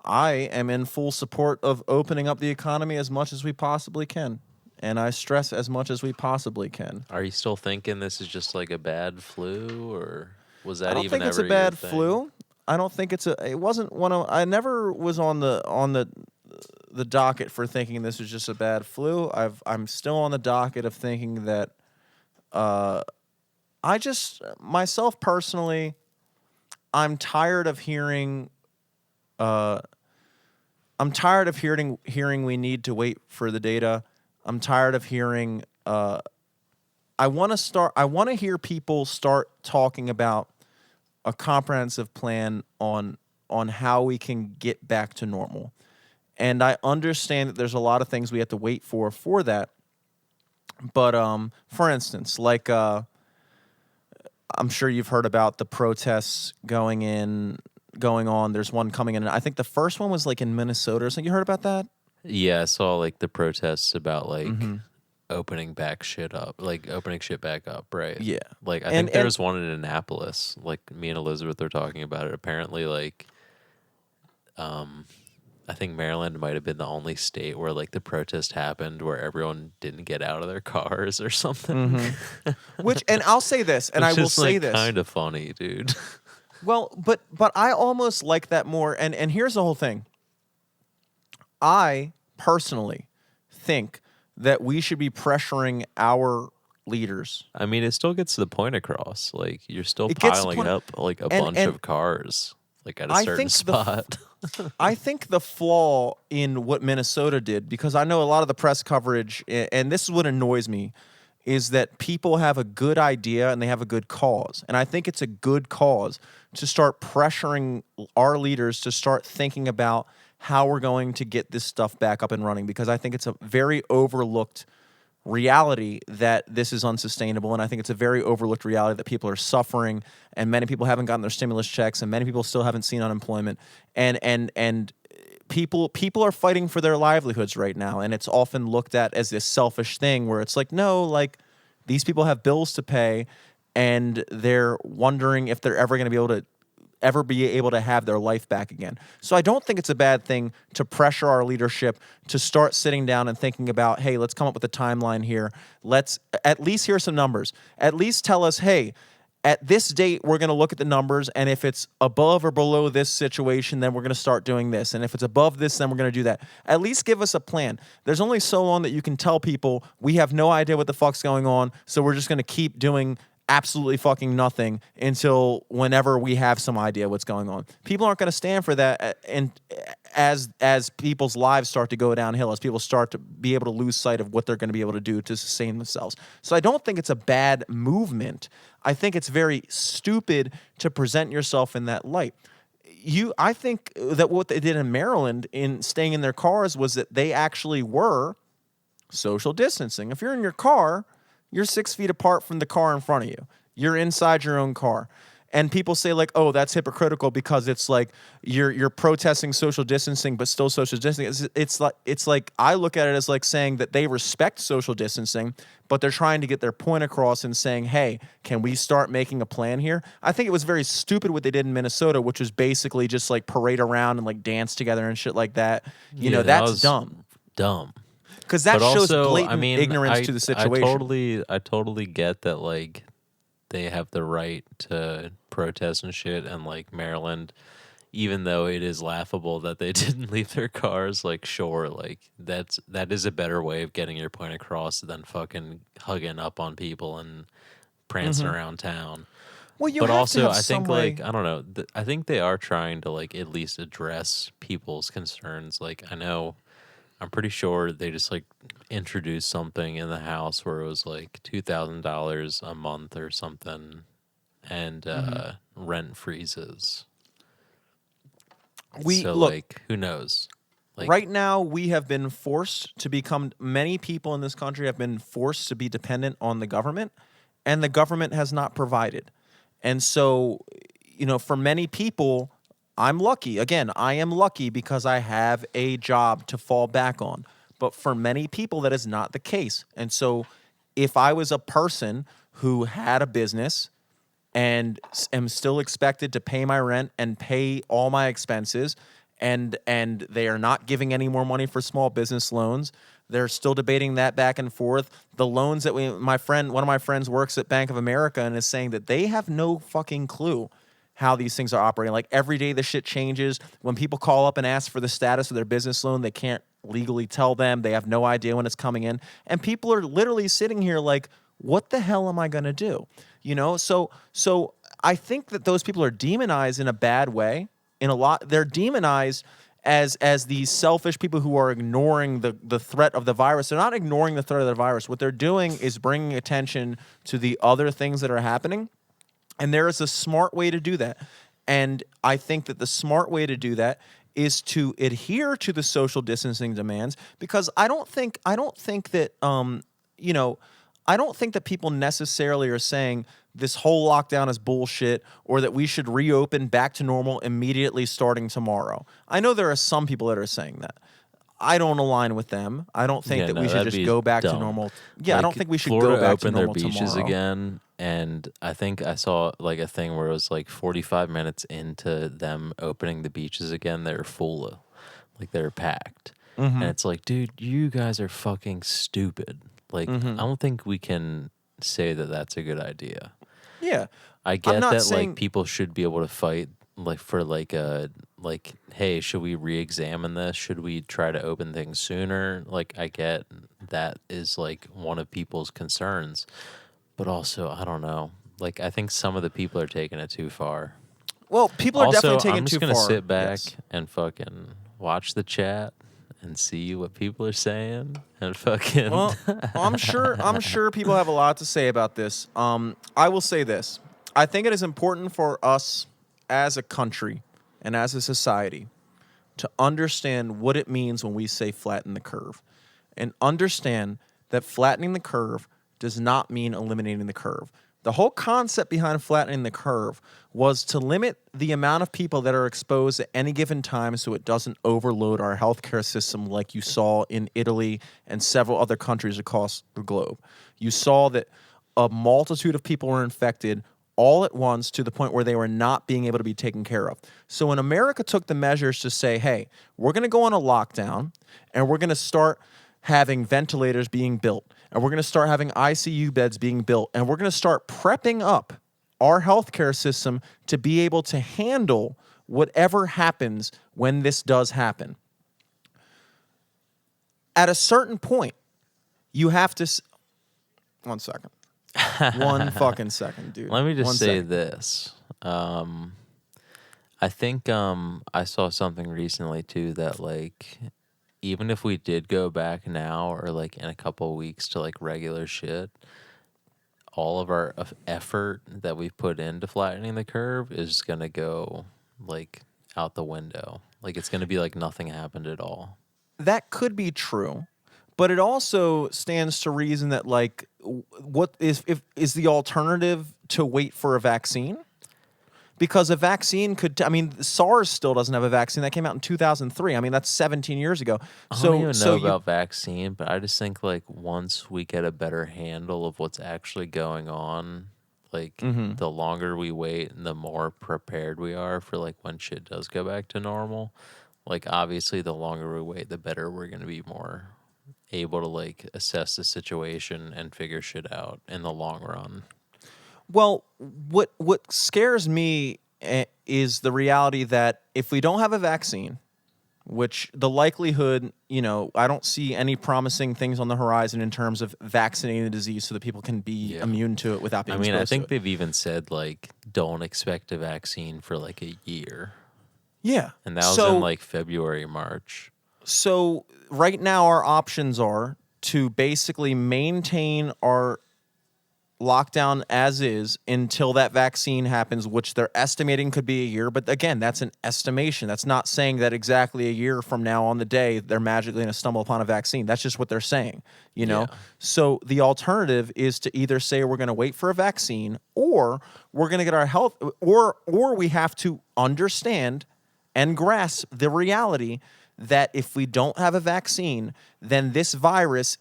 I am in full support of opening up the economy as much as we possibly can. And I stress as much as we possibly can. Are you still thinking this is just like a bad flu, or was I that don't even think it's a ever your bad thing? flu. I don't think it wasn't one of I never was on the docket for thinking this was just a bad flu. I'm still on the docket of thinking that I just myself personally I'm tired of hearing uh I'm tired of hearing we need to wait for the data. I'm tired of hearing I want to hear people start talking about a comprehensive plan on how we can get back to normal. And I understand that there's a lot of things we have to wait for that. But for instance, like I'm sure you've heard about the protests going on. There's one coming in. I think the first one was like in Minnesota or something. You heard about that? Yeah, I saw like the protests about like Mm-hmm. opening shit back up, right? Yeah. Like I And think there and was one in Annapolis. Like me and Elizabeth were talking about it. Apparently, like I think Maryland might have been the only state where like the protest happened where everyone didn't get out of their cars or something. mm-hmm. Which and I'll say this, and I Which will is say like this. kind of funny, dude. Well, but I almost like that more. And here's the whole thing. I personally think that we should be pressuring our leaders. I mean, it still gets the point across. Like you're still It gets the piling point, up like a and bunch of cars like at a I certain think spot. I think the flaw in what Minnesota did, because I know a lot of the press coverage, and this is what annoys me, is that people have a good idea and they have a good cause. And I think it's a good cause to start pressuring our leaders to start thinking about how we're going to get this stuff back up and running, because I think it's a very overlooked reality that this is unsustainable. And I think it's a very overlooked reality that people are suffering, and many people haven't gotten their stimulus checks, and many people still haven't seen unemployment. And people are fighting for their livelihoods right now, and it's often looked at as this selfish thing where it's like, no, like these people have bills to pay, and they're wondering if they're ever be able to have their life back again. So I don't think it's a bad thing to pressure our leadership to start sitting down and thinking about, hey, let's come up with a timeline here. Let's at least hear some numbers. At least tell us, hey, at this date, we're going to look at the numbers, and if it's above or below this situation, then we're going to start doing this. And if it's above this, then we're going to do that. At least give us a plan. There's only so long that you can tell people we have no idea what the fuck's going on, so we're just going to keep doing absolutely fucking nothing until whenever we have some idea what's going on. People aren't going to stand for that, and as people's lives start to go downhill, as people start to be able to lose sight of what they're going to be able to do to sustain themselves. So I don't think it's a bad movement. I think it's very stupid to present yourself in that light. I think that what they did in Maryland in staying in their cars was that they actually were social distancing. If you're in your car, you're 6 feet apart from the car in front of you. You're inside your own car. And people say like, oh, that's hypocritical because it's like you're protesting social distancing, but still social distancing. It's like I look at it as like saying that they respect social distancing, but they're trying to get their point across and saying, hey, can we start making a plan here? I think it was very stupid what they did in Minnesota, which was basically just like parade around and like dance together and shit like that. Yeah, that That's was dumb. dumb. Because that But shows also, blatant I mean, ignorance to the situation. I totally get that like they have the right to protest and shit, and like Maryland, even though it is laughable that they didn't leave their cars, like sure, like that is a better way of getting your point across than fucking hugging up on people and prancing around town. Well, you But have to also, have I some think way. like I don't know, I think they are trying to like at least address people's concerns. Like I'm pretty sure they just like introduced something in the house where it was like $2,000 a month or something, and rent freezes. We So look like, who knows? Like, right now. We have been forced to become. Many people in this country have been forced to be dependent on the government, and the government has not provided. And so, for many people, I'm lucky. Again, I am lucky because I have a job to fall back on. But for many people, that is not the case. And so, if I was a person who had a business and am still expected to pay my rent and pay all my expenses, and they are not giving any more money for small business loans. They're still debating that back and forth. The loans that one of my friends works at Bank of America and is saying that they have no fucking clue how these things are operating. Like every day the shit changes. When people call up and ask for the status of their business loan, they can't legally tell them. They have no idea when it's coming in. And people are literally sitting here like, what the hell am I going to do? So I think that those people are demonized in a bad way. They're demonized as these selfish people who are ignoring the threat of the virus. They're not ignoring the threat of the virus. What they're doing is bringing attention to the other things that are happening. And there is a smart way to do that. And I think that the smart way to do that is to adhere to the social distancing demands, because I don't think that I don't think that people necessarily are saying this whole lockdown is bullshit or that we should reopen back to normal immediately starting tomorrow. I know there are some people that are saying that. I don't align with them. I don't think that we should just go back to normal. Yeah, I don't think we should Florida go back to opened their normal beaches tomorrow. again, and I think I saw like a thing where it was like 45 minutes into them opening the beaches again, they're full, like they're packed, and it's like, dude, you guys are fucking stupid. Like, I don't think we can say that that's a good idea. Yeah. I I'm get not that saying like people should be able to fight like for like hey, should we re-examine this? Should we try to open things sooner? Like I get that is like one of people's concerns. But also, I don't know. Like I think some of the people are taking it too far. well, people are definitely taking I'm it just too gonna far. sit back Yes. and fucking watch the chat and see what people are saying and fucking Well, I'm sure people have a lot to say about this. I will say this. I think it is important for us as a country and as a society to understand what it means when we say flatten the curve, and understand that flattening the curve does not mean eliminating the curve. The whole concept behind flattening the curve was to limit the amount of people that are exposed at any given time so it doesn't overload our healthcare system like you saw in Italy and several other countries across the globe. You saw that a multitude of people were infected all at once to the point where they were not being able to be taken care of. So when America took the measures to say, hey, we're going to go on a lockdown and we're going to start having ventilators being built, and we're going to start having ICU beds being built, and we're going to start prepping up our healthcare system to be able to handle whatever happens when this does happen. At a certain point, you have to... 1 second. 1 fucking second, dude. Let me just 1 say second. this. I think I saw something recently too that like even if we did go back now or like in a couple of weeks to like regular shit, all of our effort that we've put into flattening the curve is gonna go like out the window. Like it's gonna be like nothing happened at all. That could be true, but it also stands to reason that like what is the alternative to wait for a vaccine? Because a vaccine could I mean SARS still doesn't have a vaccine. That came out in 2003. I mean that's 17 years ago. I don't even know you about vaccine, but I just think like once we get a better handle of what's actually going on, like the longer we wait and the more prepared we are for like when shit does go back to normal. Like obviously the longer we wait, the better we're gonna be more able to like assess the situation and figure shit out in the long run. Well, what scares me is the reality that if we don't have a vaccine, which the likelihood, I don't see any promising things on the horizon in terms of vaccinating the disease so that people can be Yeah. immune to it without being I mean, I exposed think to it. they've even said like don't expect a vaccine for like a year. Yeah. And that was in like February, March. So right now our options are to basically maintain our lockdown as is until that vaccine happens, which they're estimating could be a year. But again, that's an estimation. That's not saying that exactly a year from now on the day they're magically going to stumble upon a vaccine. That's just what they're saying, Yeah. So the alternative is to either say we're going to wait for a vaccine, or we're going to get our health, or we have to understand and grasp the reality that if we don't have a vaccine, then this virus,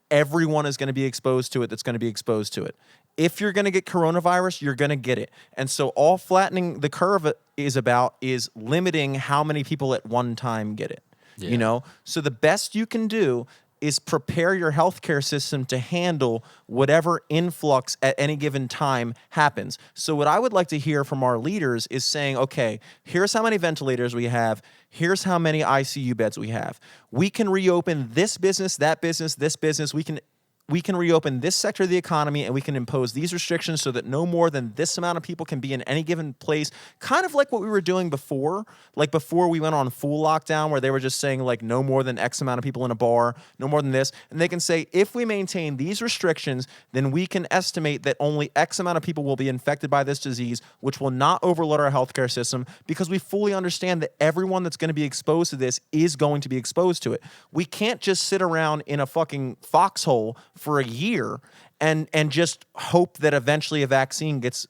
everyone is going to be exposed to it that's going to be exposed to it. if you're going to get coronavirus, you're going to get it. And so all flattening the curve is about is limiting how many people at one time get it. You Yeah. know? So the best you can do is prepare your healthcare system to handle whatever influx at any given time happens. So what I would like to hear from our leaders is saying, okay, here's how many ventilators we have. Here's how many ICU beds we have. We can reopen this business, that business, this business. We can reopen this sector of the economy and we can impose these restrictions so that no more than this amount of people can be in any given place. Kind of like what we were doing before, like before we went on full lockdown where they were just saying like no more than X amount of people in a bar, no more than this. And they can say, if we maintain these restrictions, then we can estimate that only X amount of people will be infected by this disease, which will not overload our healthcare system because we fully understand that everyone that's going to be exposed to this is going to be exposed to it. We can't just sit around in a fucking foxhole for a year and just hope that eventually a vaccine gets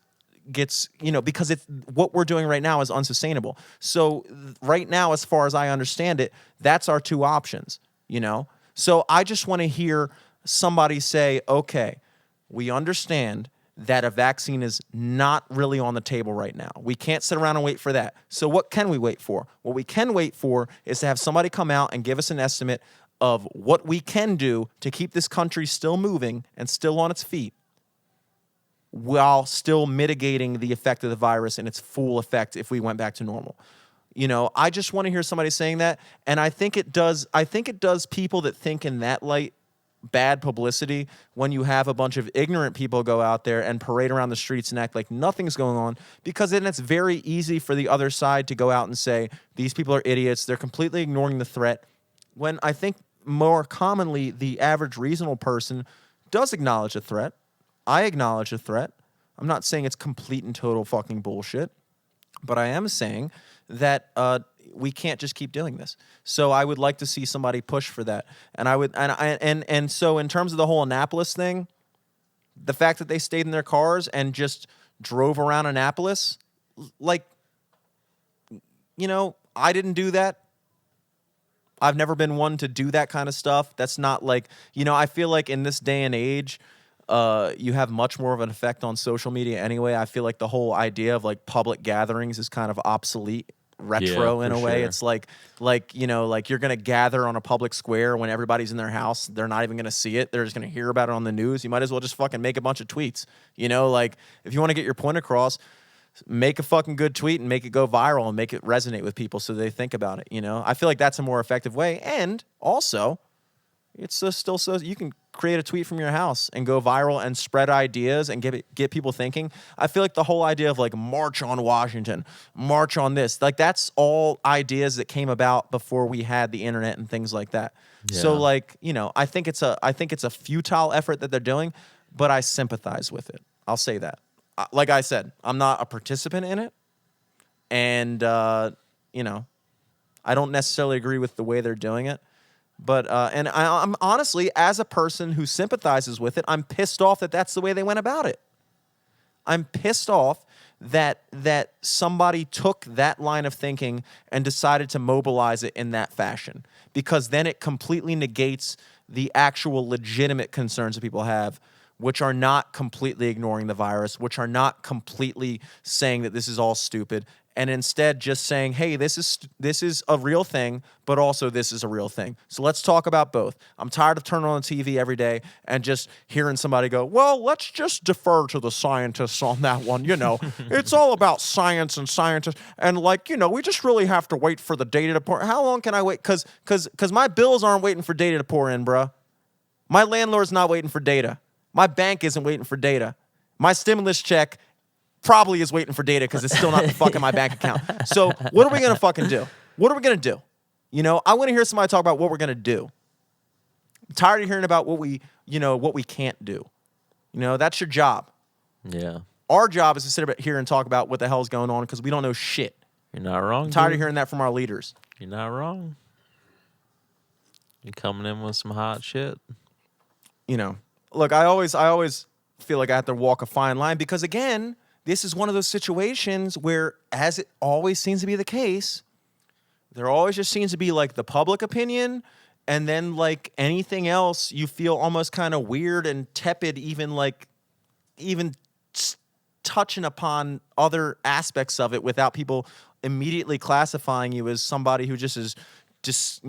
because it's what we're doing right now is unsustainable. So right now, as far as I understand it, that's our two options, So I just want to hear somebody say, okay, we understand that a vaccine is not really on the table right now. We can't sit around and wait for that. So what can we wait for? What we can wait for is to have somebody come out and give us an estimate of what we can do to keep this country still moving and still on its feet while still mitigating the effect of the virus and its full effect if we went back to normal. I just want to hear somebody saying that, and I think it does people that think in that light bad publicity when you have a bunch of ignorant people go out there and parade around the streets and act like nothing's going on, because then it's very easy for the other side to go out and say these people are idiots, they're completely ignoring the threat, when I think more commonly the average reasonable person does acknowledge a threat. I acknowledge a threat. I'm not saying it's complete and total fucking bullshit, but I am saying that we can't just keep doing this. So I would like to see somebody push for that. And so in terms of the whole Annapolis thing, the fact that they stayed in their cars and just drove around Annapolis, I didn't do that. I've never been one to do that kind of stuff. That's not like, I feel like in this day and age, you have much more of an effect on social media anyway. I feel like the whole idea of like public gatherings is kind of obsolete, retro in a way. Sure. It's like you're going to gather on a public square when everybody's in their house. They're not even going to see it. They're just going to hear about it on the news. You might as well just fucking make a bunch of tweets. If you want to get your point across, make a fucking good tweet and make it go viral and make it resonate with people so they think about it. I feel like that's a more effective way. And also, it's still so you can create a tweet from your house and go viral and spread ideas and get people thinking. I feel like the whole idea of like march on Washington, march on this, like that's all ideas that came about before we had the internet and things like that. Yeah. So I think it's a futile effort that they're doing, but I sympathize with it. I'll say that. Like I said, I'm not a participant in it, and I don't necessarily agree with the way they're doing it. But I'm honestly, as a person who sympathizes with it, I'm pissed off that that's the way they went about it. I'm pissed off that somebody took that line of thinking and decided to mobilize it in that fashion, because then it completely negates the actual legitimate concerns that people have, which are not completely ignoring the virus, which are not completely saying that this is all stupid, and instead just saying, hey, this is a real thing, but also this is a real thing. So let's talk about both. I'm tired of turning on the TV every day and just hearing somebody go, well, let's just defer to the scientists on that one. It's all about science and scientists. And we just really have to wait for the data to pour. How long can I wait? Because my bills aren't waiting for data to pour in, bruh. My landlord's not waiting for data. My bank isn't waiting for data. My stimulus check probably is waiting for data because it's still not the fuck in my bank account. So what are we going to fucking do? What are we going to do? I want to hear somebody talk about what we're going to do. I'm tired of hearing about what we can't do. That's your job. Yeah. Our job is to sit here and talk about what the hell is going on because we don't know shit. You're not wrong. I'm tired of hearing that from our leaders. You're not wrong. You coming in with some hot shit. Look, I always feel like I have to walk a fine line because, again, this is one of those situations where, as it always seems to be the case, there always just seems to be like the public opinion, and then like anything else, you feel almost kind of weird and tepid, even even touching upon other aspects of it without people immediately classifying you as somebody who just is just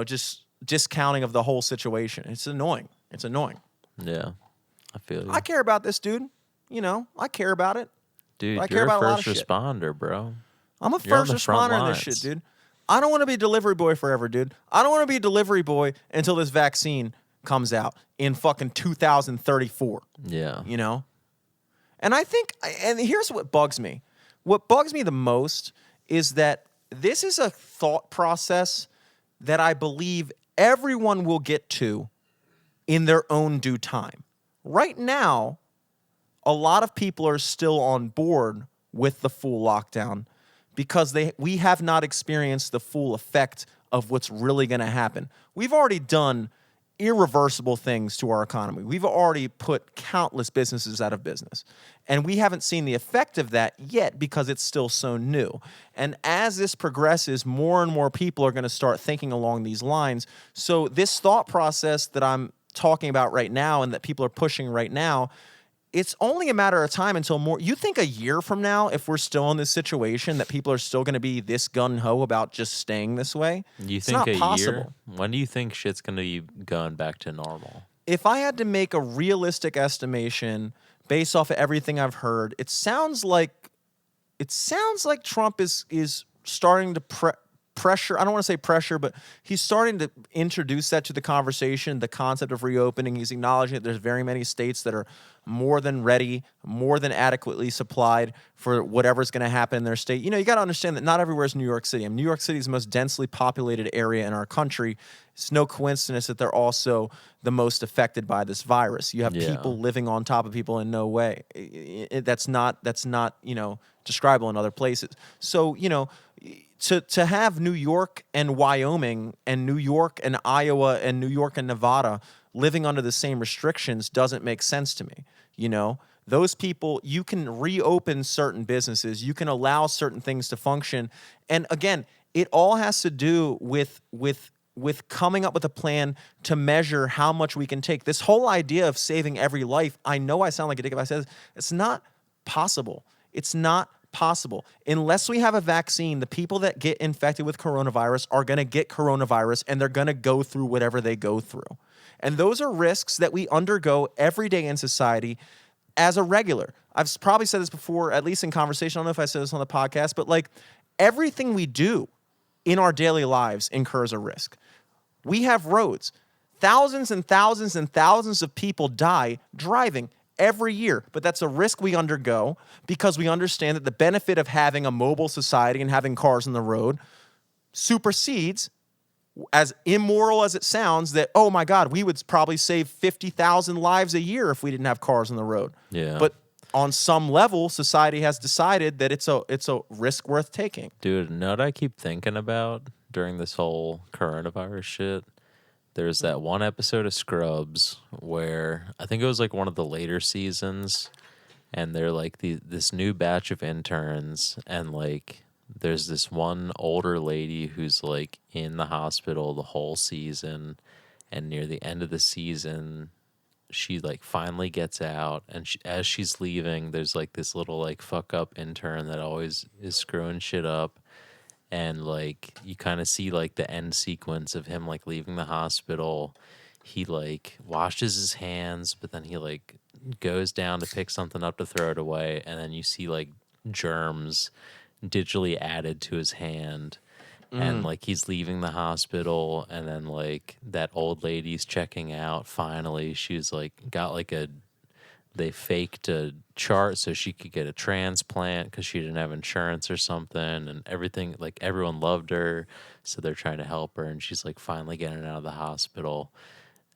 just discounting of the whole situation. It's annoying. It's annoying. Yeah, I feel you. I care about this, dude. I care about it. Dude, I care you're a about a lot first of shit. responder, bro. I'm a You're on first the front responder in this shit, lines. dude. I don't want to be a delivery boy forever, dude. I don't want to be a delivery boy until this vaccine comes out in fucking 2034, Yeah. you know? And I think, and here's what bugs me. What bugs me the most is that this is a thought process that I believe everyone will get to in their own due time. Right now, a lot of people are still on board with the full lockdown because we have not experienced the full effect of what's really going to happen. We've already done irreversible things to our economy. We've already put countless businesses out of business. And we haven't seen the effect of that yet because it's still so new. And as this progresses, more and more people are going to start thinking along these lines. So this thought process that I'm talking about right now and that people are pushing right now, it's only a matter of time until more. You think a year from now, if we're still in this situation, that people are still going to be this gung-ho about just staying this way? You It's think not a possible. year? When do you think shit's going to be going back to normal? If I had to make a realistic estimation based off of everything I've heard, it sounds like Trump is starting to pressure. I don't want to say pressure, but he's starting to introduce that to the conversation, the concept of reopening. He's acknowledging that there's very many states that are more than ready, more than adequately supplied for whatever's going to happen in their state. You got to understand that not everywhere is New York City. I mean, New York City is the most densely populated area in our country. It's no coincidence that they're also the most affected by this virus. You have people living on top of people in no way. That's not describable in other places. So, to have New York and Wyoming and New York and Iowa and New York and Nevada living under the same restrictions doesn't make sense to me. Those people, you can reopen certain businesses, you can allow certain things to function. And again, it all has to do with coming up with a plan to measure how much we can take. This whole idea of saving every life, I know I sound like a dick if I say this, it's not possible. It's not possible. Unless we have a vaccine, the people that get infected with coronavirus are going to get coronavirus and they're going to go through whatever they go through. And those are risks that we undergo every day in society as a regular. I've probably said this before, at least in conversation. I don't know if I said this on the podcast, but like everything we do in our daily lives incurs a risk. We have roads. Thousands and thousands and thousands of people die driving every year, but that's a risk we undergo because we understand that the benefit of having a mobile society and having cars on the road supersedes, as immoral as it sounds, that, oh my God, we would probably save 50,000 lives a year if we didn't have cars on the road. Yeah. But on some level, society has decided that it's a risk worth taking. Dude, you know what I keep thinking about during this whole coronavirus shit? There's that one episode of Scrubs where I think it was like one of the later seasons, and they're like this new batch of interns, and like there's this one older lady who's like in the hospital the whole season, and near the end of the season she like finally gets out, and as she's leaving there's like this little like fuck up intern that always is screwing shit up. And like you kind of see like the end sequence of him like leaving the hospital. He like washes his hands, but then he like goes down to pick something up to throw it away, and then you see like germs digitally added to his hand. And like he's leaving the hospital, and then like that old lady's checking out. Finally, she's like got like they faked a chart so she could get a transplant because she didn't have insurance or something, and everything, like everyone loved her, so they're trying to help her, and she's like finally getting out of the hospital.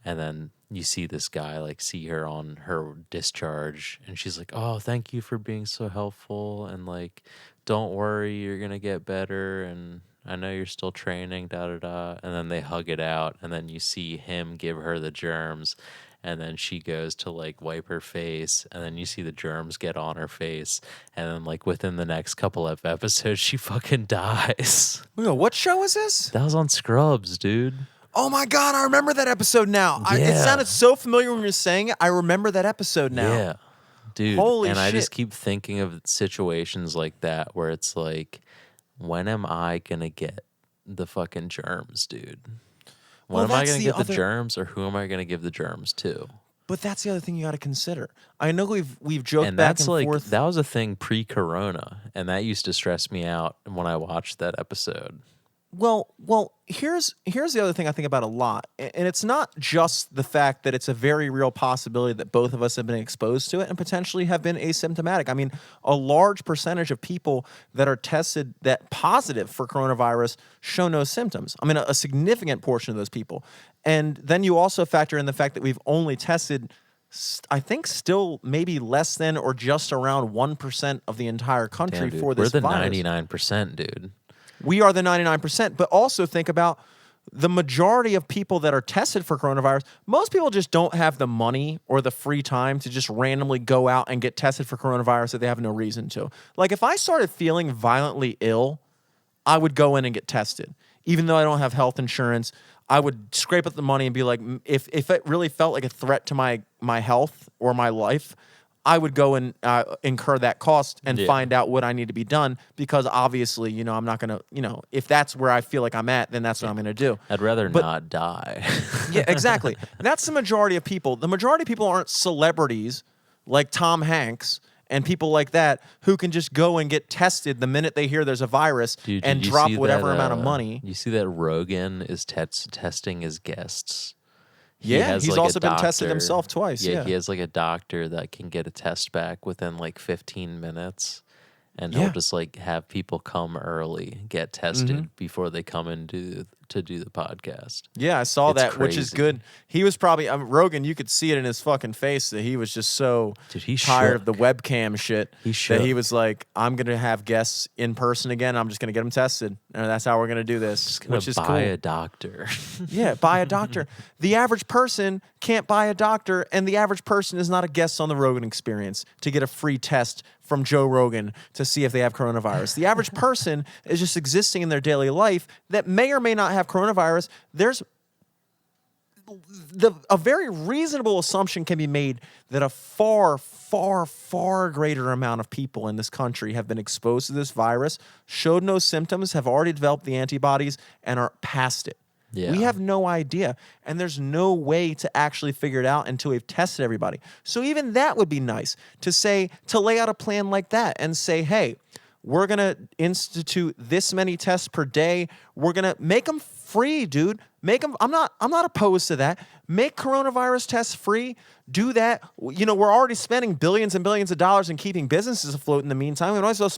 And then you see this guy like see her on her discharge, and she's like, oh, thank you for being so helpful, and like don't worry, you're gonna get better, and I know you're still training, da da da. And then they hug it out, and then you see him give her the germs, and then she goes to like wipe her face, and then you see the germs get on her face, and then like within the next couple of episodes she fucking dies. What show is this? That was on Scrubs, dude. Oh my God, I remember that episode now. It Yeah. sounded so familiar when you were saying it. I remember that episode now. Yeah. Dude, Holy and I shit. just keep thinking of situations like that where it's like, when am I gonna get the fucking germs, dude? When Well, am I that's gonna the get the other. germs, or who am I gonna give the germs to? But that's the other thing you got to consider. I know we've joked And back that's and like, forth. that was a thing pre-corona, and that used to stress me out when I watched that episode. Well, here's the other thing I think about a lot, and it's not just the fact that it's a very real possibility that both of us have been exposed to it and potentially have been asymptomatic. I mean, a large percentage of people that are tested that positive for coronavirus show no symptoms. I mean, a significant portion of those people, and then you also factor in the fact that we've only tested. I think still maybe less than or just around 1% of the entire country Damn, dude, for we're this the virus. 99%, dude. We are the 99%, but also think about the majority of people that are tested for coronavirus. Most people just don't have the money or the free time to just randomly go out and get tested for coronavirus that they have no reason to. Like if I started feeling violently ill, I would go in and get tested. Even though I don't have health insurance, I would scrape up the money and be like, if it really felt like a threat to my health or my life, I would go and incur that cost and Yeah. find out what I need to be done because obviously, I'm not going to, if that's where I feel like I'm at, then that's what I'm going to do. I'd rather But not die. yeah, exactly. That's the majority of people. The majority of people aren't celebrities like Tom Hanks and people like that who can just go and get tested the minute they hear there's a virus Dude, and did you drop see whatever that, amount of money. You see that Rogan is testing his guests? He Yeah, has he's like a also been tested doctor- himself twice. Yeah. he has like a doctor that can get a test back within like 15 minutes. And Yeah. he'll just like have people come early, get tested before they come in to do the podcast. Yeah, I saw It's that, which is crazy. good. He was probably Rogan. You could see it in his fucking face that he was just so Dude, he tired of the shook. webcam shit He that he shook. was like, "I'm gonna have guests in person again. I'm just gonna get them tested, and that's how we're gonna do this." Just gonna Which is buy cool. a doctor. Yeah, buy a doctor. The average person can't buy a doctor, and the average person is not a guest on the Rogan Experience to get a free test from Joe Rogan to see if they have coronavirus. The average person is just existing in their daily life that may or may not have coronavirus. There's a very reasonable assumption can be made that a far, far, far greater amount of people in this country have been exposed to this virus, showed no symptoms, have already developed the antibodies, and are past it. Yeah. We have no idea, and there's no way to actually figure it out until we've tested everybody. So even that would be nice to lay out a plan like that and say, hey, we're going to institute this many tests per day. We're going to make them free, dude. Make them. I'm not opposed to that. Make coronavirus tests free. Do that. We're already spending billions and billions of dollars in keeping businesses afloat in the meantime. We might as well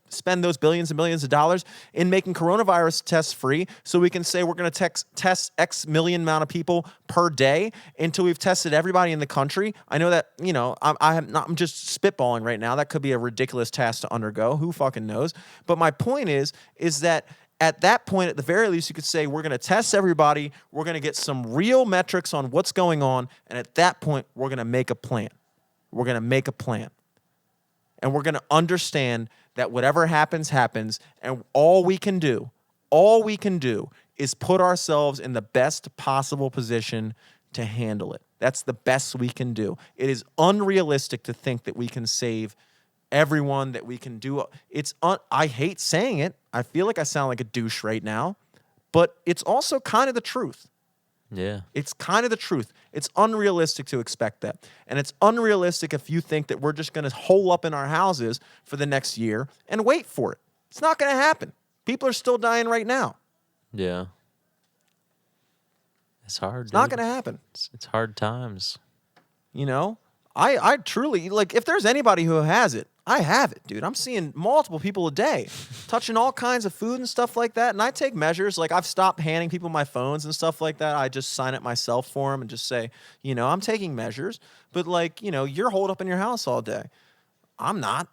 spend those billions and billions of dollars in making coronavirus tests free so we can say we're going to test X million amount of people per day until we've tested everybody in the country. I know that, I'm just spitballing right now. That could be a ridiculous task to undergo. Who fucking knows? But my point is that at that point, at the very least, you could say, we're going to test everybody. We're going to get some real metrics on what's going on. And at that point, we're going to make a plan. We're going to make a plan. And we're going to understand that whatever happens, happens. And all we can do is put ourselves in the best possible position to handle it. That's the best we can do. It is unrealistic to think that we can save everyone, that we can do. I hate saying it. I feel like I sound like a douche right now, but it's also kind of the truth. Yeah. It's kind of the truth. It's unrealistic to expect that. And it's unrealistic if you think that we're just going to hole up in our houses for the next year and wait for it. It's not going to happen. People are still dying right now. Yeah. It's hard. It's not going to happen. It's hard times. I truly, like, if there's anybody who has it, I have it, dude. I'm seeing multiple people a day touching all kinds of food and stuff like that. And I take measures. Like, I've stopped handing people my phones and stuff like that. I just sign it myself for them and just say, I'm taking measures. But, like, you're holed up in your house all day. I'm not.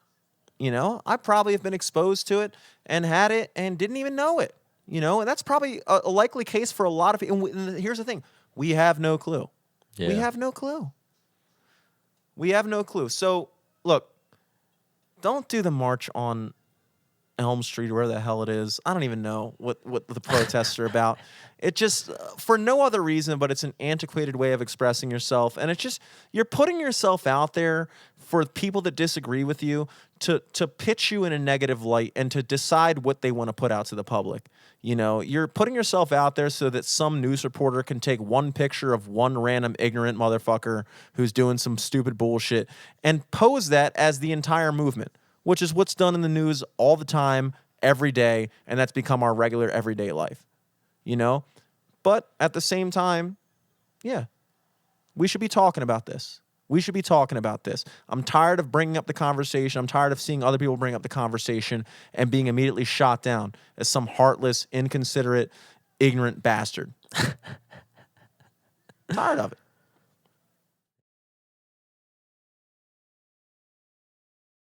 I probably have been exposed to it and had it and didn't even know it. And that's probably a likely case for a lot of people. And here's the thing. We have no clue. Yeah. We have no clue. We have no clue. So, look, don't do the march on Elm Street, where the hell it is. I don't even know what the protests are about. It just, for no other reason, but it's an antiquated way of expressing yourself. And it's just, you're putting yourself out there for people that disagree with you to pitch you in a negative light and to decide what they want to put out to the public. You know, you're putting yourself out there so that some news reporter can take one picture of one random ignorant motherfucker who's doing some stupid bullshit and pose that as the entire movement, which is what's done in the news all the time, every day, and that's become our regular everyday life, you know? But at the same time, yeah, we should be talking about this. We should be talking about this. I'm tired of bringing up the conversation. I'm tired of seeing other people bring up the conversation and being immediately shot down as some heartless, inconsiderate, ignorant bastard. Tired of it.